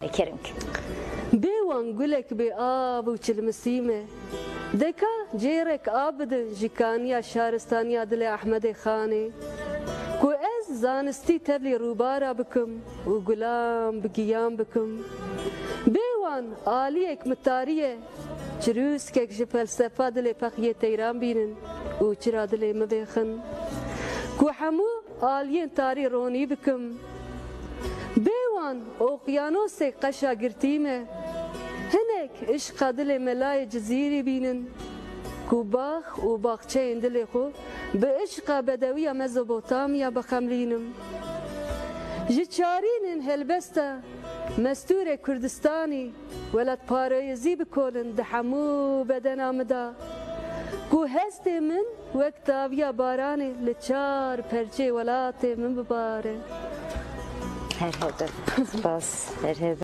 Kerimk. Bêwan gulek bê ab û çilmisîme. Deka cêrek ab bidin ji kaniya şaristaniya dilê Ehmedê Xanê. Ku ez zanistî tevlî rûbara bikim û gulam bi giyan bikim. Bêwan aliyek mitarî ye, çirûskek ji felsefa dilê Fexiyê Teyran bînin û çira dilê me bêxin. Ku hemû aliyên tarî ronî bikim. Bêwan okyanosek qeşa girtî me. Hinek işqa dilê melayê cizîrî bînin. Ku bax û baxçeyên dilê xwe bi işqa bedewiya Mezopotamya bixemlînim. Ji çarînên helbesta Mestûrê Kurdistanî welatparêzî bikolin di hemû bedena me da. Ku hestê min wek taviya baranê li çar perçê welatê min bibare. Herhalde. Spas. Herhalde.